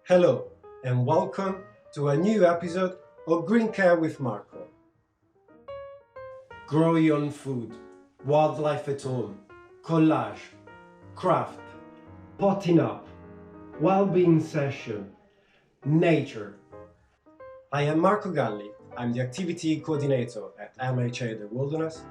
Hello and welcome to a new episode of Green Care with Marco. Grow your own food, wildlife at home, collage, craft, potting up, well-being session, nature. I am Marco Galli. I'm the activity coordinator at MHA The Wilderness,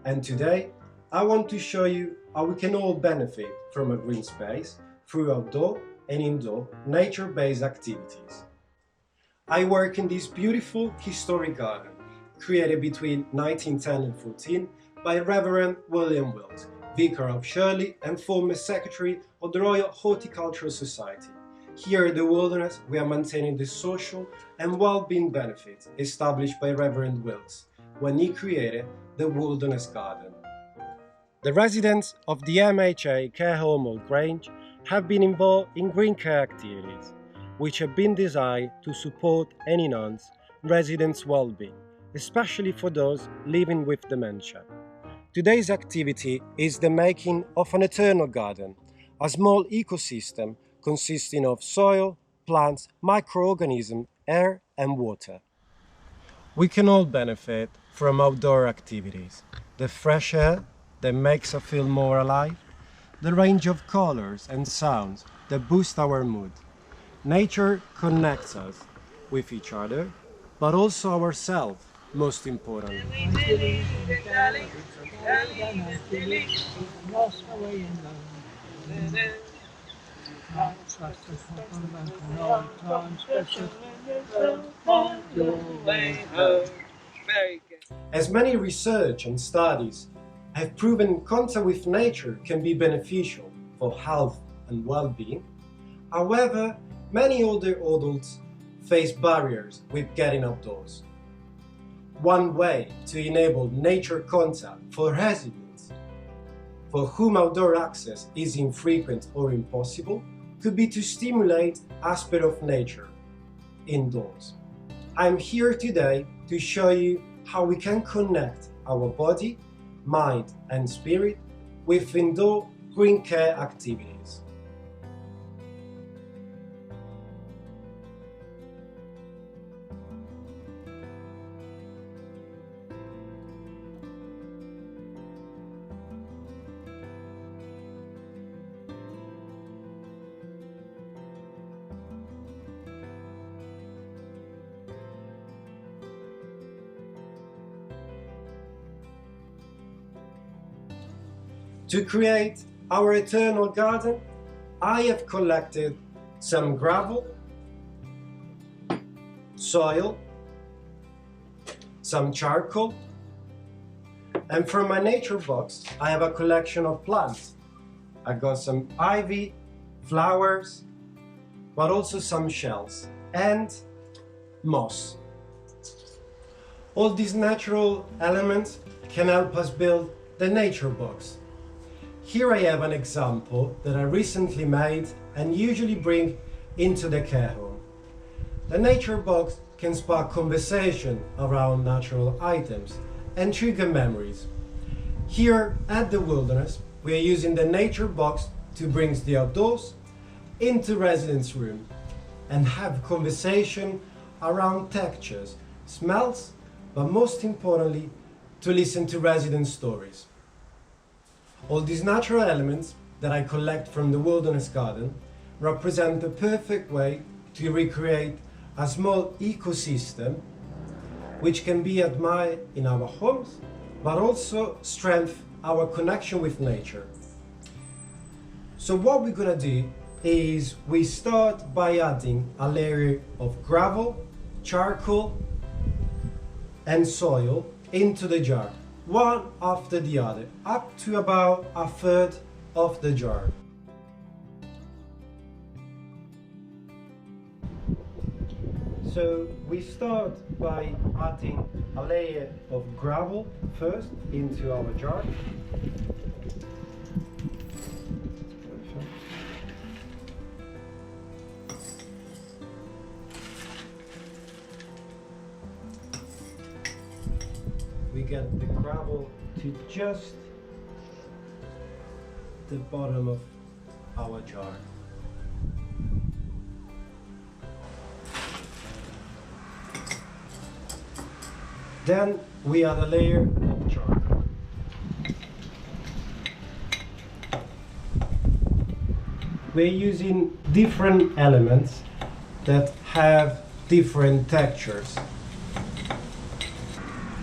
and today I want to show you how we can all benefit from a green space through outdoor and indoor nature-based activities. I work in this beautiful historic garden, created between 1910 and 14 by Reverend William Wilt, Vicar of Shirley and former Secretary of the Royal Horticultural Society. Here at the Wilderness, we are maintaining the social and well-being benefits established by Reverend Wilt when he created the Wilderness Garden. The residents of the MHA Care Home Old Grange have been involved in green care activities, which have been designed to support and enhance residents' well-being, especially for those living with dementia. Today's activity is the making of an eternal garden, a small ecosystem consisting of soil, plants, microorganisms, air and water. We can all benefit from outdoor activities, the fresh air that makes us feel more alive, the range of colors and sounds that boost our mood. Nature connects us with each other, but also ourselves, most importantly. As many research and studies have proven contact with nature can be beneficial for health and well-being, however, many older adults face barriers with getting outdoors. One way to enable nature contact for residents for whom outdoor access is infrequent or impossible could be to stimulate aspects of nature indoors. I'm here today to show you how we can connect our body, mind and spirit with indoor green care activities. To create our eternal garden, I have collected some gravel, soil, some charcoal, and from my nature box I have a collection of plants. I got some ivy, flowers, but also some shells and moss. All these natural elements can help us build the nature box. Here I have an example that I recently made and usually bring into the care home. The nature box can spark conversation around natural items and trigger memories. Here at the Wilderness, we are using the nature box to bring the outdoors into residents' room and have conversation around textures, smells, but most importantly, to listen to resident stories. All these natural elements that I collect from the Wilderness Garden represent the perfect way to recreate a small ecosystem which can be admired in our homes, but also strengthen our connection with nature. So what we're gonna do is we start by adding a layer of gravel, charcoal and soil into the jar, one after the other, up to about a third of the jar. So we start by adding a layer of gravel first into our jar. We get the gravel to just the bottom of our jar. Then we add a layer of charcoal. We're using different elements that have different textures,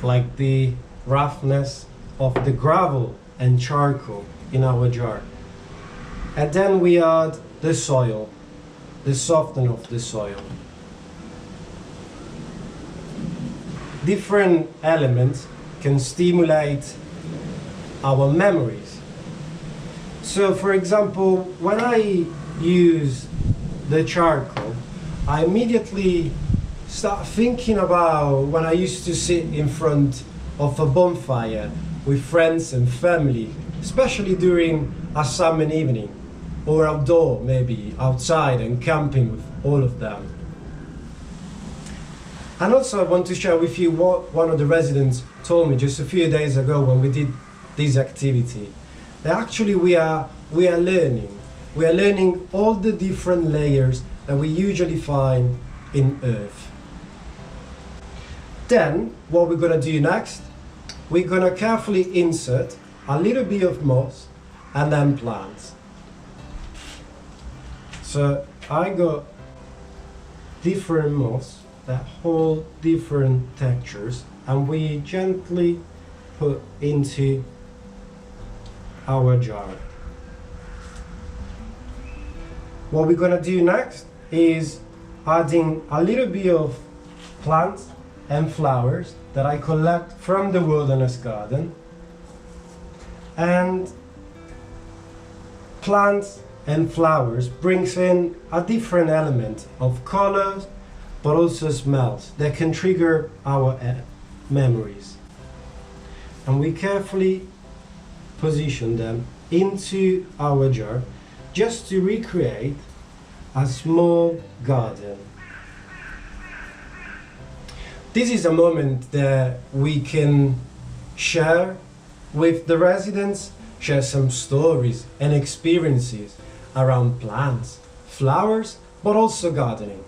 like the roughness of the gravel and charcoal in our jar. And then we add the soil, the softening of the soil. Different elements can stimulate our memories. So for example, when I use the charcoal, I immediately start thinking about when I used to sit in front of a bonfire with friends and family, especially during a summer evening, or outdoor, maybe outside and camping with all of them. And also I want to share with you what one of the residents told me just a few days ago when we did this activity. That actually we are learning. We are learning all the different layers that we usually find in Earth. Then, what we're gonna do next, we're gonna carefully insert a little bit of moss and then plants. So I got different moss that hold different textures, and we gently put into our jar. What we're gonna do next is adding a little bit of plants and flowers that I collect from the wilderness garden. And plants and flowers brings in a different element of colors, but also smells that can trigger our memories. And we carefully position them into our jar just to recreate a small garden. This is a moment that we can share with the residents, share some stories and experiences around plants, flowers, but also gardening.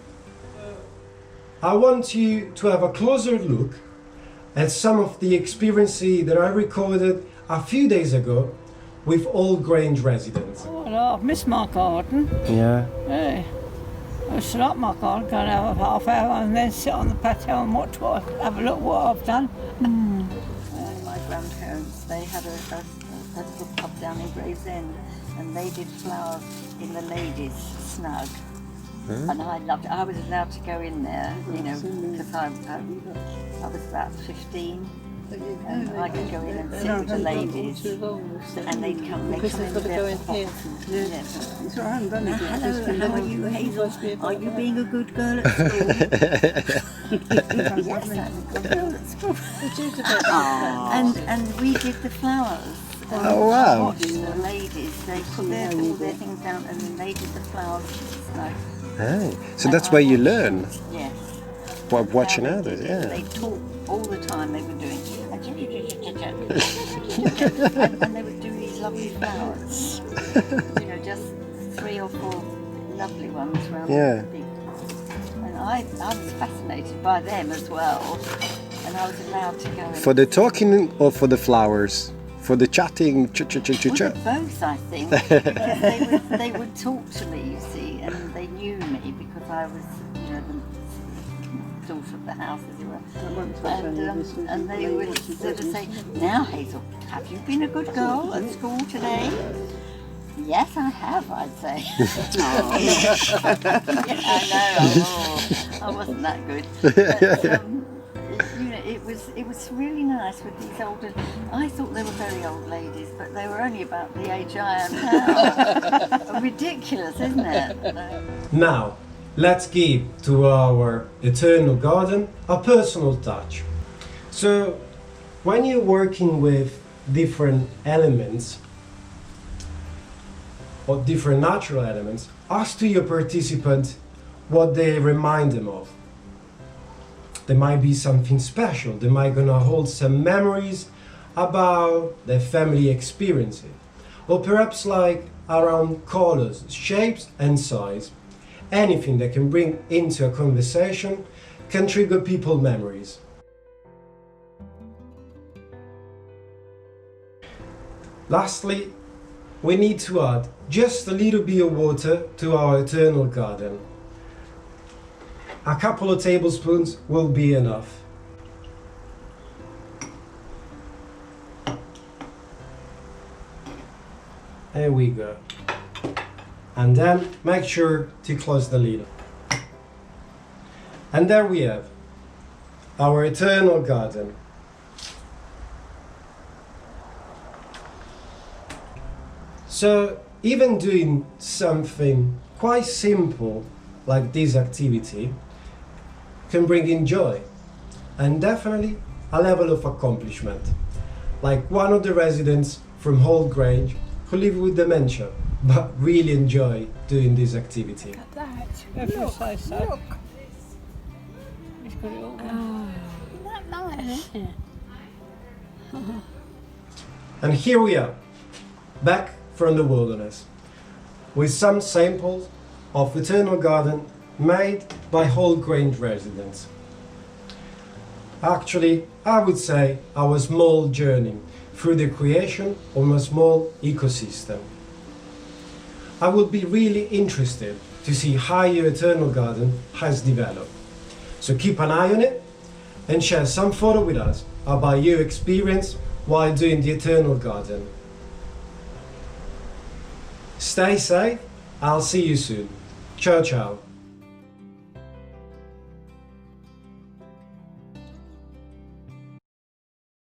I want you to have a closer look at some of the experiences that I recorded a few days ago with Old Grange residents. Oh, well, I've missed my garden. Yeah. Yeah. I set up my garden, go and have a half hour and then sit on the patio and watch have a look what I've done. My grandparents, they had a little pub down in Gravesend, and they did flowers in the ladies' snug. And I loved it. I was allowed to go in there, you know, because I was about 15. And I could go in and sit with the ladies, and they'd come in there. It's all right, done it. Hello, how are you, Hazel? Are you being a good girl at school? Yes, I'm a good girl at school. And we did the flowers. Oh, wow. Watched the ladies, they put all their things down and then they did the flowers. Hey, so that's where you learn. Yes. By watching others, yeah. They taught all the time, they were doing and they would do these lovely flowers. You know, just 3 or 4 lovely ones around the peak. And I was fascinated by them as well. And I was allowed to go in. For the talking or for the flowers? For the chatting, Both, I think. Because they would talk to me, you see, and they knew me because I was, you know, the daughter of the house, as it were. And they would sort of say, "Now, Hazel, have you been a good girl at school today?" "Yes, I have," I'd say. Yeah, I know. I wasn't that good. But, you know, it was really nice with these older. I thought they were very old ladies, but they were only about the age I am now. Ridiculous, isn't it? Now, let's give to our eternal garden a personal touch. So, when you're working with different elements or different natural elements, ask to your participant what they remind them of. There might be something special. They might gonna hold some memories about their family experiences, or perhaps like around colors, shapes and size. Anything that can bring into a conversation can trigger people memories. Lastly, we need to add just a little bit of water to our eternal garden. A couple of tablespoons will be enough. There we go. And then make sure to close the lid. And there we have our eternal garden. So even doing something quite simple like this activity can bring in joy and definitely a level of accomplishment. Like one of the residents from Hall Grange who live with dementia but really enjoy doing this activity. If you say so. He's got it all done. Isn't that nice, isn't it? And here we are, back from the wilderness, with some samples of eternal garden made by Hall Grange residents. Actually, I would say our small journey through the creation of a small ecosystem. I would be really interested to see how your eternal garden has developed. So keep an eye on it and share some photo with us about your experience while doing the eternal garden. Stay safe, I'll see you soon. Ciao ciao.